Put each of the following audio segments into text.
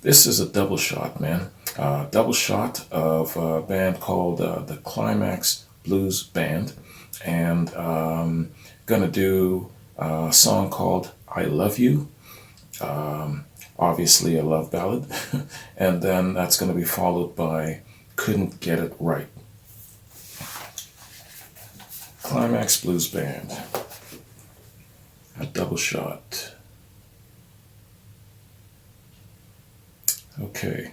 This is a double shot, man. Double shot of a band called the Climax Blues Band, and gonna do a song called "I Love You." Obviously, a love ballad, and then that's gonna be followed by "Couldn't Get It Right." Climax Blues Band, a double shot. Okay,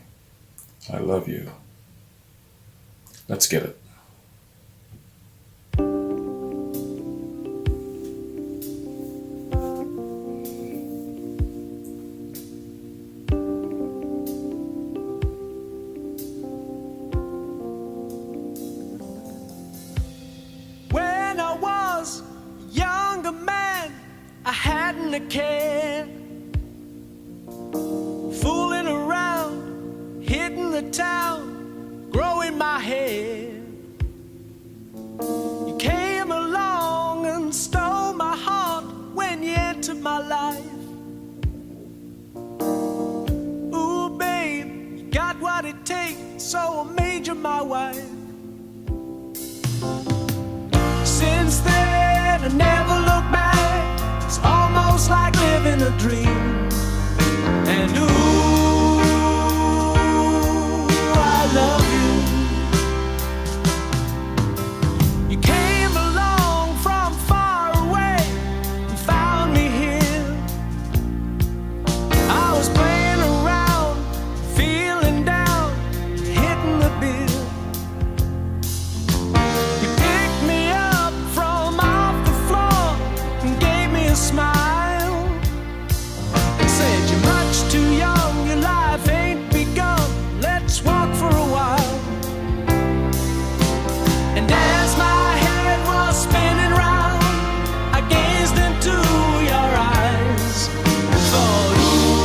I love you. Let's get it. When I was a younger man, I hadn't a care. Fooling around, hitting the town, growing my hair. You came along and stole my heart when you entered my life. Ooh, babe, you got what it takes, so I made you my wife. Since then, I never look back. It's almost like living a dream. And ooh, I love you. You came along from far away and found me here. I was playing around, feeling down, hitting the bill. You picked me up from off the floor and gave me a smile. Said you're much too young, your life ain't begun. Let's walk for a while. And as my head was spinning round, I gazed into your eyes and thought, ooh,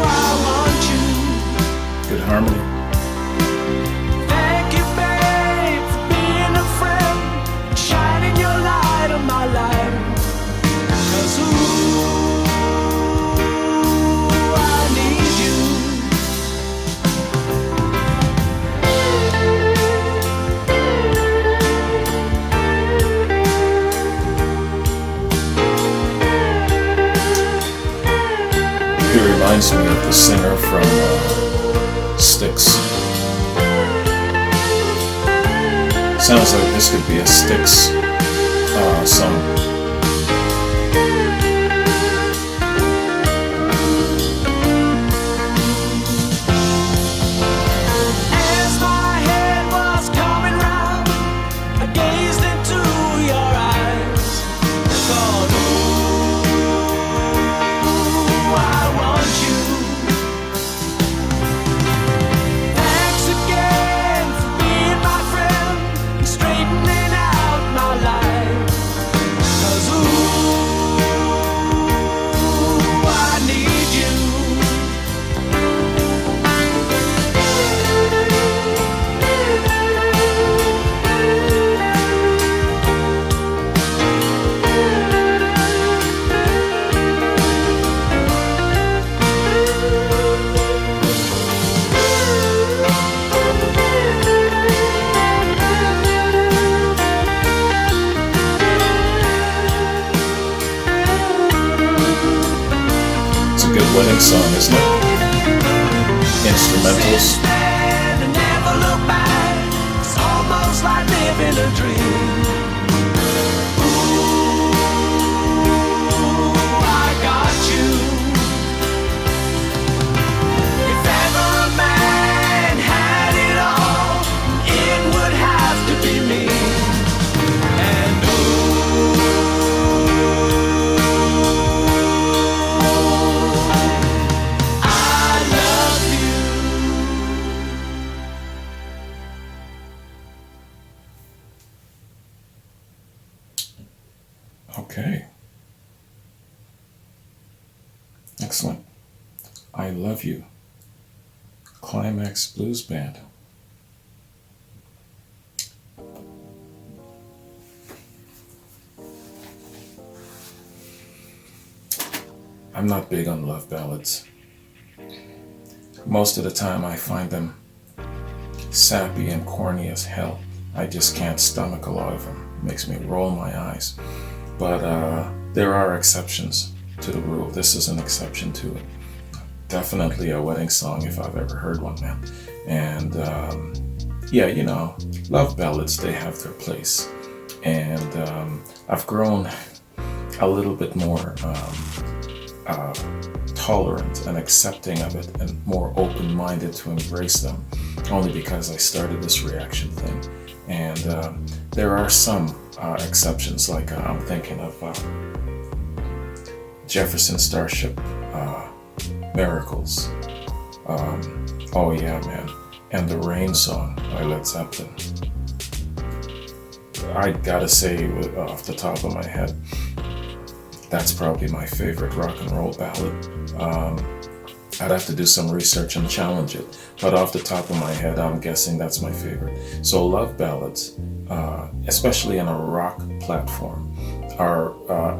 I want you. Good harmony. Thank you, babe, for being a friend, shining your light on my life. 'Cause ooh, I need you. He reminds me of the singer from Styx. Sounds like this could be a Styx song. As my head was coming round, I gazed into your eyes and thought, ooh, I want you. Thanks again for being my friend and straightening out my life. 'Cause ooh, I need you. It's a good winning song, isn't it? Instrumentals. Stand and never look back. It's almost like living a dream. Ooh, I got you. If ever a man had it all, it would have to be me. And ooh, I love you. Okay. Excellent. I love you. Climax Blues Band. I'm not big on love ballads. Most of the time I find them sappy and corny as hell. I just can't stomach a lot of them. It makes me roll my eyes. But there are exceptions to the rule. This is an exception to it. Definitely a wedding song if I've ever heard one, man. And yeah, you know, love ballads, they have their place. And I've grown a little bit more tolerant and accepting of it and more open-minded to embrace them, only because I started this reaction thing. And there are some exceptions, like I'm thinking of Jefferson Starship, Miracles. Oh yeah, man. And the Rain song by Led Zeppelin. I gotta say, off the top of my head, that's probably my favorite rock and roll ballad. I'd have to do some research and challenge it, but off the top of my head, I'm guessing that's my favorite. So love ballads, especially in a rock platform, are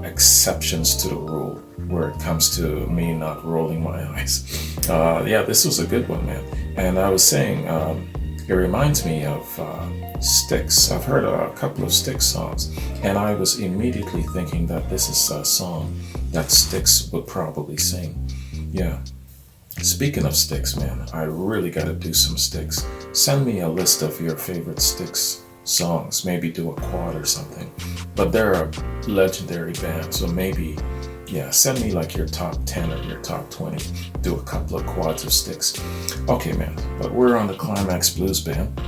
exceptions to the rule where it comes to me not rolling my eyes. Yeah, this was a good one, man. And I was saying, it reminds me of Styx. I've heard a couple of Styx songs, and I was immediately thinking that this is a song that Styx would probably sing. Yeah. Speaking of Styx, man, I really gotta do some Styx. Send me a list of your favorite Styx songs. Maybe do a quad or something. But they're a legendary band, so maybe, yeah, send me like your top 10 or your top 20. Do a couple of quads of Styx. Okay, man, but we're on the Climax Blues Band.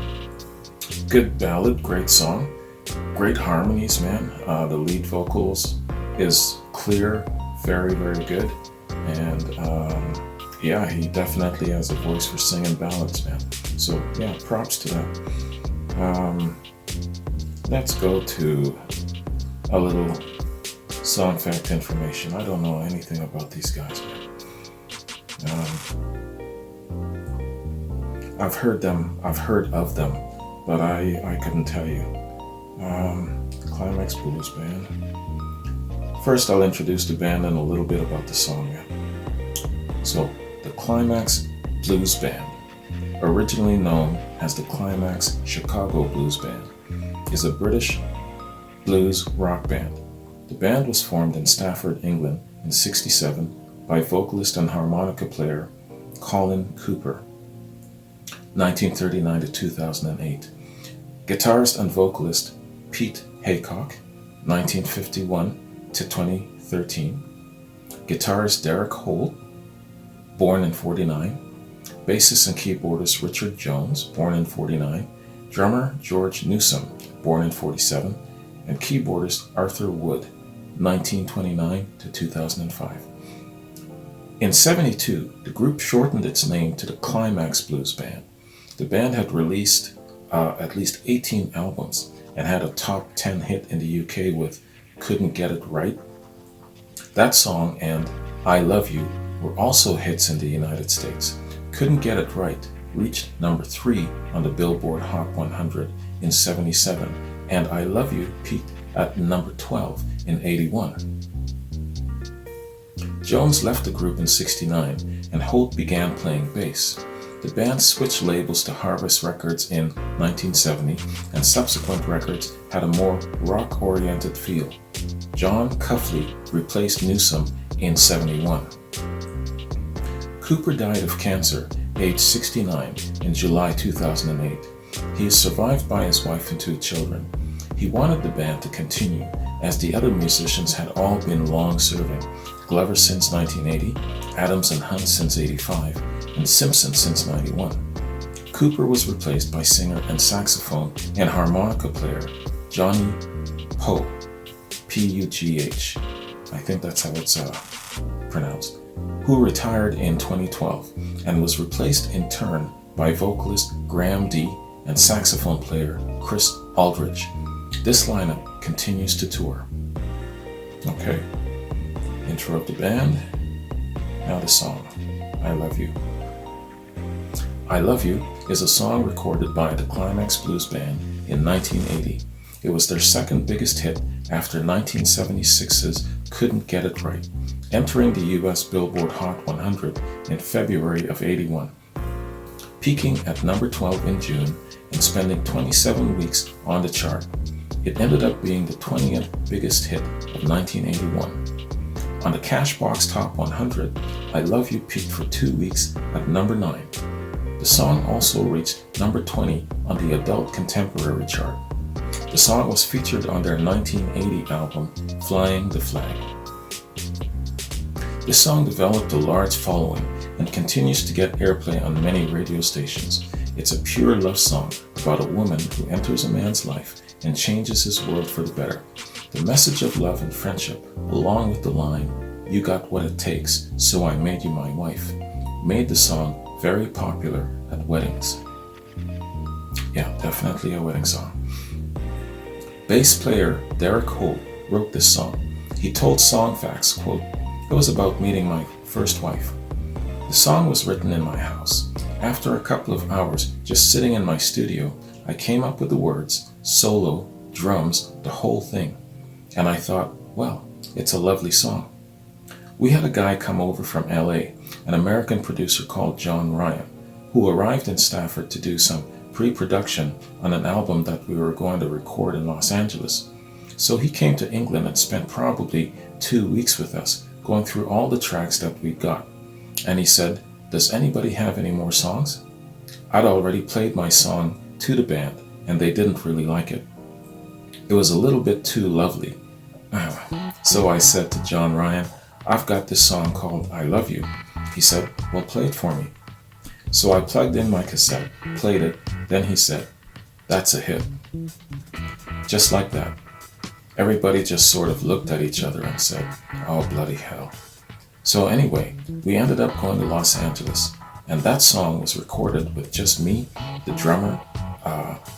Good ballad, great song, great harmonies, man. The lead vocals is clear, very, very good. And yeah, he definitely has a voice for singing ballads, man. So yeah, props to that. Let's go to a little song fact information. I don't know anything about these guys, man. I've heard of them, but I couldn't tell you. Climax Blues Band. First, I'll introduce the band and a little bit about the song, man. So, the Climax Blues Band, originally known as the Climax Chicago Blues Band, is a British blues rock band. The band was formed in Stafford, England in '67 by vocalist and harmonica player Colin Cooper, 1939 to 2008. Guitarist and vocalist Pete Haycock, 1951 to 2013. Guitarist Derek Holt, born in '49. Bassist and keyboardist Richard Jones, born in '49. Drummer George Newsom, born in '47. And keyboardist Arthur Wood, 1929 to 2005. In '72, the group shortened its name to the Climax Blues Band. The band had released at least 18 albums and had a top 10 hit in the UK with Couldn't Get It Right. That song and I Love You were also hits in the United States. Couldn't Get It Right reached number 3 on the Billboard Hot 100 in '77, and I Love You peaked at number 12 in '81. Jones left the group in '69 and Holt began playing bass. The band switched labels to Harvest Records in 1970, and subsequent records had a more rock-oriented feel. John Cuffley replaced Newsom in '71. Cooper died of cancer, aged 69, in July 2008. He is survived by his wife and 2 children. He wanted the band to continue, as the other musicians had all been long-serving. Glover since 1980, Adams and Hunt since '85, and Simpson since '91. Cooper was replaced by singer and saxophone and harmonica player Johnny Pugh, P-U-G-H, I think that's how it's pronounced, who retired in 2012 and was replaced in turn by vocalist Graham D and saxophone player Chris Aldridge. This lineup continues to tour. Okay, intro of the band, now the song, I Love You. I Love You is a song recorded by the Climax Blues Band in 1980. It was their second biggest hit after 1976's Couldn't Get It Right. entering the US Billboard Hot 100 in February of '81, peaking at number 12 in June and spending 27 weeks on the chart. It ended up being the 20th biggest hit of 1981. On the Cashbox Top 100, I Love You peaked for 2 weeks at number 9. The song also reached number 20 on the Adult Contemporary chart. The song was featured on their 1980 album, Flying the Flag. This song developed a large following and continues to get airplay on many radio stations. It's a pure love song about a woman who enters a man's life and changes his world for the better. The message of love and friendship, along with the line, "You got what it takes, so I made you my wife," made the song very popular at weddings. Yeah, definitely a wedding song. Bass player Derek Holt wrote this song. He told Songfacts, quote, "It was about meeting my first wife. The song was written in my house. After a couple of hours just sitting in my studio, I came up with the words, solo, drums, the whole thing. And I thought, well, it's a lovely song." We had a guy come over from LA, an American producer called John Ryan, who arrived in Stafford to do some pre-production on an album that we were going to record in Los Angeles. So he came to England and spent probably 2 weeks with us, going through all the tracks that we got. And he said, "Does anybody have any more songs?" I'd already played my song to the band, and they didn't really like it. It was a little bit too lovely. So I said to John Ryan, "I've got this song called I Love You." He said, "Well, play it for me." So I plugged in my cassette, played it, then he said, "That's a hit." Just like that. Everybody just sort of looked at each other and said, "Oh, bloody hell." So anyway, we ended up going to Los Angeles, and that song was recorded with just me, the drummer,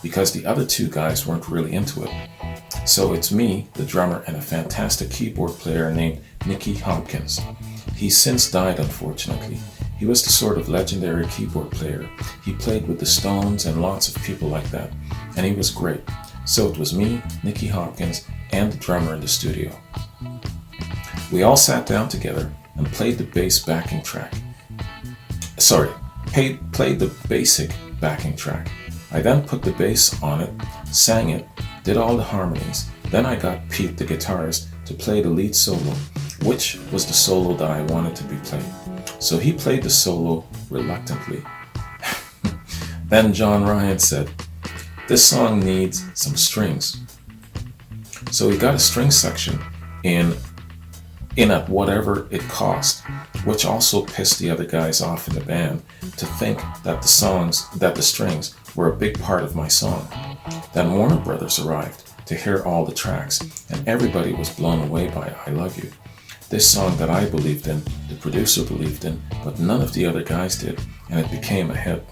because the other 2 guys weren't really into it. So it's me, the drummer, and a fantastic keyboard player named Nicky Hopkins. He's since died, unfortunately. He was the sort of legendary keyboard player. He played with the Stones and lots of people like that, and he was great. So it was me, Nicky Hopkins, and the drummer in the studio. We all sat down together and played the bass backing track. Played the basic backing track. I then put the bass on it, sang it, did all the harmonies. Then I got Pete, the guitarist, to play the lead solo, which was the solo that I wanted to be played. So he played the solo reluctantly. Then John Ryan said, "This song needs some strings." So he got a string section in at whatever it cost, which also pissed the other guys off in the band to think that the strings were a big part of my song. Then Warner Brothers arrived to hear all the tracks, and everybody was blown away by I Love You. This song that I believed in, the producer believed in, but none of the other guys did, and it became a hit.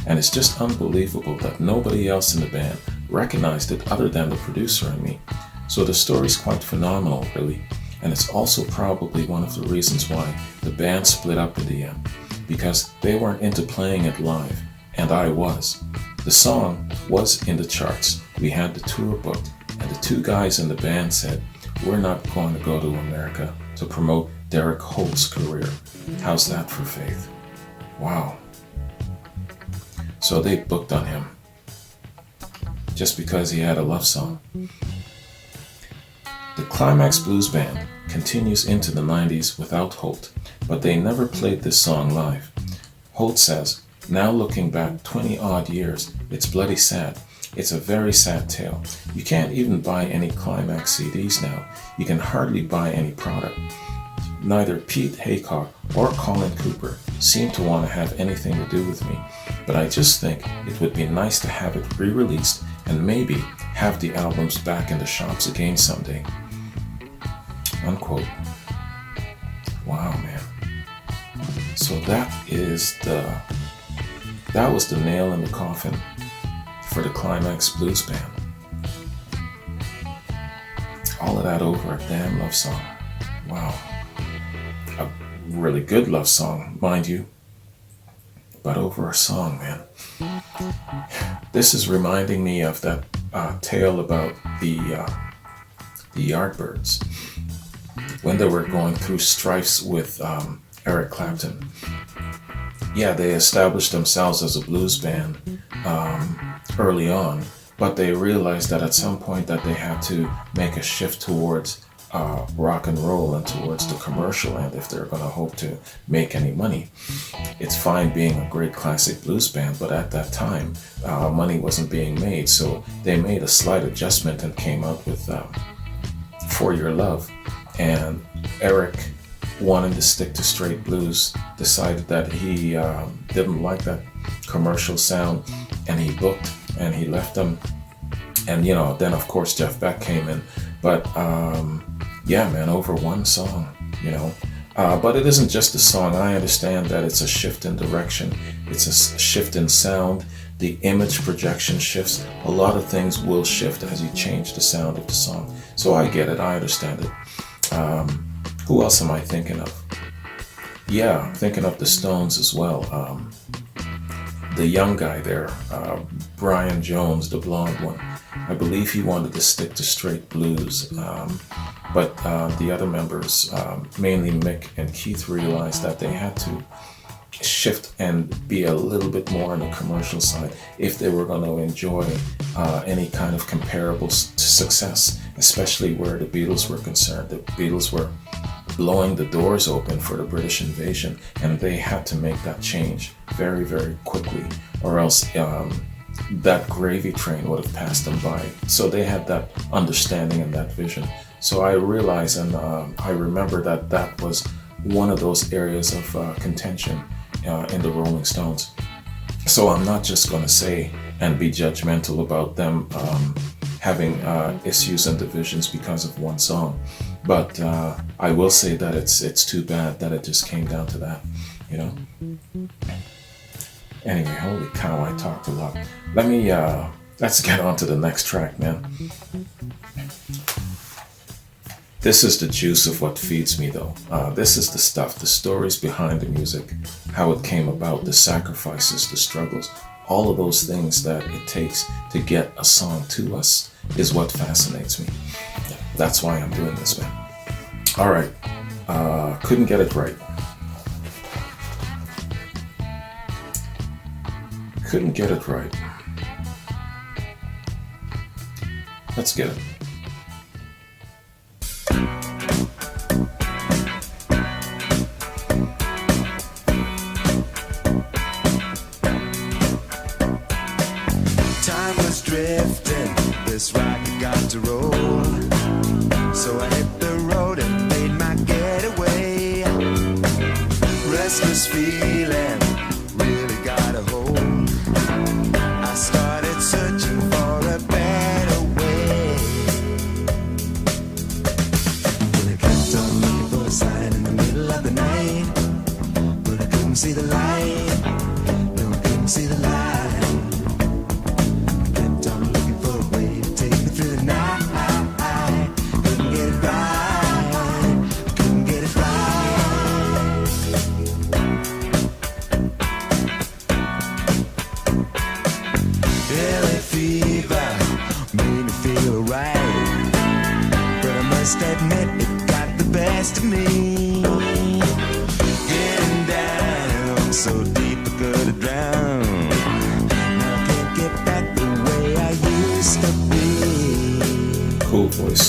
And it's just unbelievable that nobody else in the band recognized it other than the producer and me. So the story's quite phenomenal, really. And it's also probably one of the reasons why the band split up in the end, because they weren't into playing it live, and I was. The song was in the charts, we had the tour booked, and the 2 guys in the band said, "We're not going to go to America to promote Derek Holt's career. How's that for faith?" Wow. So they booked on him, just because he had a love song. The Climax Blues Band continues into the 90s without Holt, but they never played this song live. Holt says, "Now looking back 20 odd years, it's bloody sad. It's a very sad tale. You can't even buy any Climax CDs now. You can hardly buy any product. Neither Pete Haycock or Colin Cooper seem to want to have anything to do with me, but I just think it would be nice to have it re-released and maybe have the albums back in the shops again someday." Unquote. Wow, man. So that was the nail in the coffin for the Climax Blues Band. All of that over a damn love song. Wow. A really good love song, mind you, but over a song, man. This is reminding me of that tale about the Yardbirds. when they were going through strifes with Eric Clapton. Yeah, they established themselves as a blues band early on, but they realized that at some point that they had to make a shift towards rock and roll and towards the commercial end if they're going to hope to make any money. It's fine being a great classic blues band, but at that time, money wasn't being made, so they made a slight adjustment and came out with For Your Love. And Eric, wanting to stick to straight blues, decided that he didn't like that commercial sound, and he booked and he left them. And then of course Jeff Beck came in, but yeah, man, over one song, but it isn't just a song. I understand that it's a shift in direction, it's a shift in sound, the image projection shifts. A lot of things will shift as you change the sound of the song. So I get it, I understand it. Who else am I thinking of? Yeah, thinking of the Stones as well. The young guy there, Brian Jones, the blonde one. I believe he wanted to stick to straight blues, but the other members, mainly Mick and Keith, realized that they had to shift and be a little bit more on the commercial side if they were going to enjoy any kind of comparable success, especially where the Beatles were concerned. The Beatles were blowing the doors open for the British invasion, and they had to make that change very, very quickly, or else that gravy train would have passed them by. So they had that understanding and that vision. So I realized and I remember that was one of those areas of contention in the Rolling Stones. So I'm not just going to say and be judgmental about them having issues and divisions because of one song, but I will say that it's too bad that it just came down to that, Anyway, holy cow, I talked a lot. Let's get on to the next track, man. This is the juice of what feeds me, though. This is the stuff, the stories behind the music, how it came about, the sacrifices, the struggles, all of those things that it takes to get a song to us is what fascinates me. That's why I'm doing this, man. All right, couldn't get it right. Couldn't get it right. Let's get it. Time was drifting, this rocket got to roll. So I hit the road and made my getaway. Restless feeling really got a hold. I started searching for a better way. Well, I kept on looking for a sign in the middle of the night, but I couldn't see the light. No, I couldn't see the light. Admit it got the best of me. Getting down so deep I could have drowned. Now I can't get back the way I used to be. Cool voice.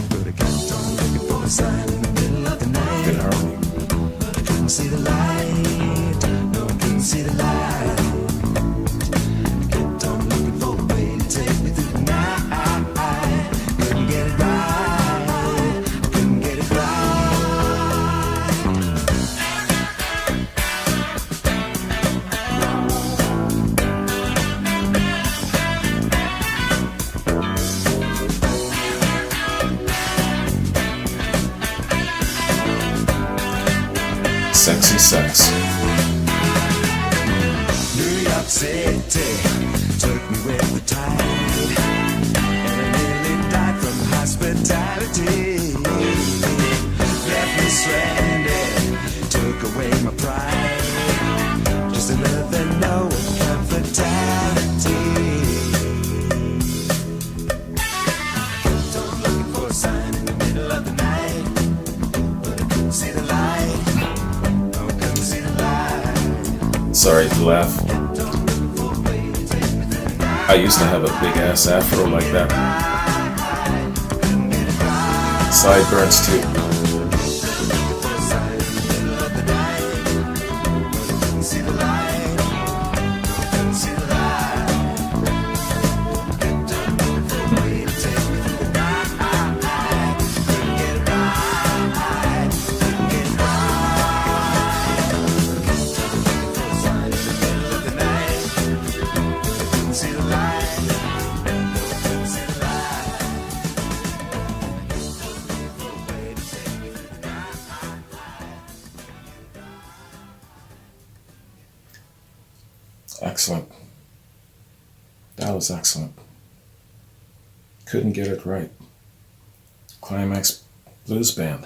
But I kept on looking for a sign in the middle of the night. Good harmony. But I couldn't see the light. No, I couldn't see the light. I kept on looking for a way to take me through the night. Couldn't get it right. Sexy sex. New York City took me with the tide, and I nearly died from hospitality. Left me stranded, took away my pride. Just another no comfortality. Kept on looking for a sign in the middle of the night. Sorry to laugh. I used to have a big ass afro like that. Sideburns too. Excellent. That was excellent. Couldn't get it right. Climax Blues Band.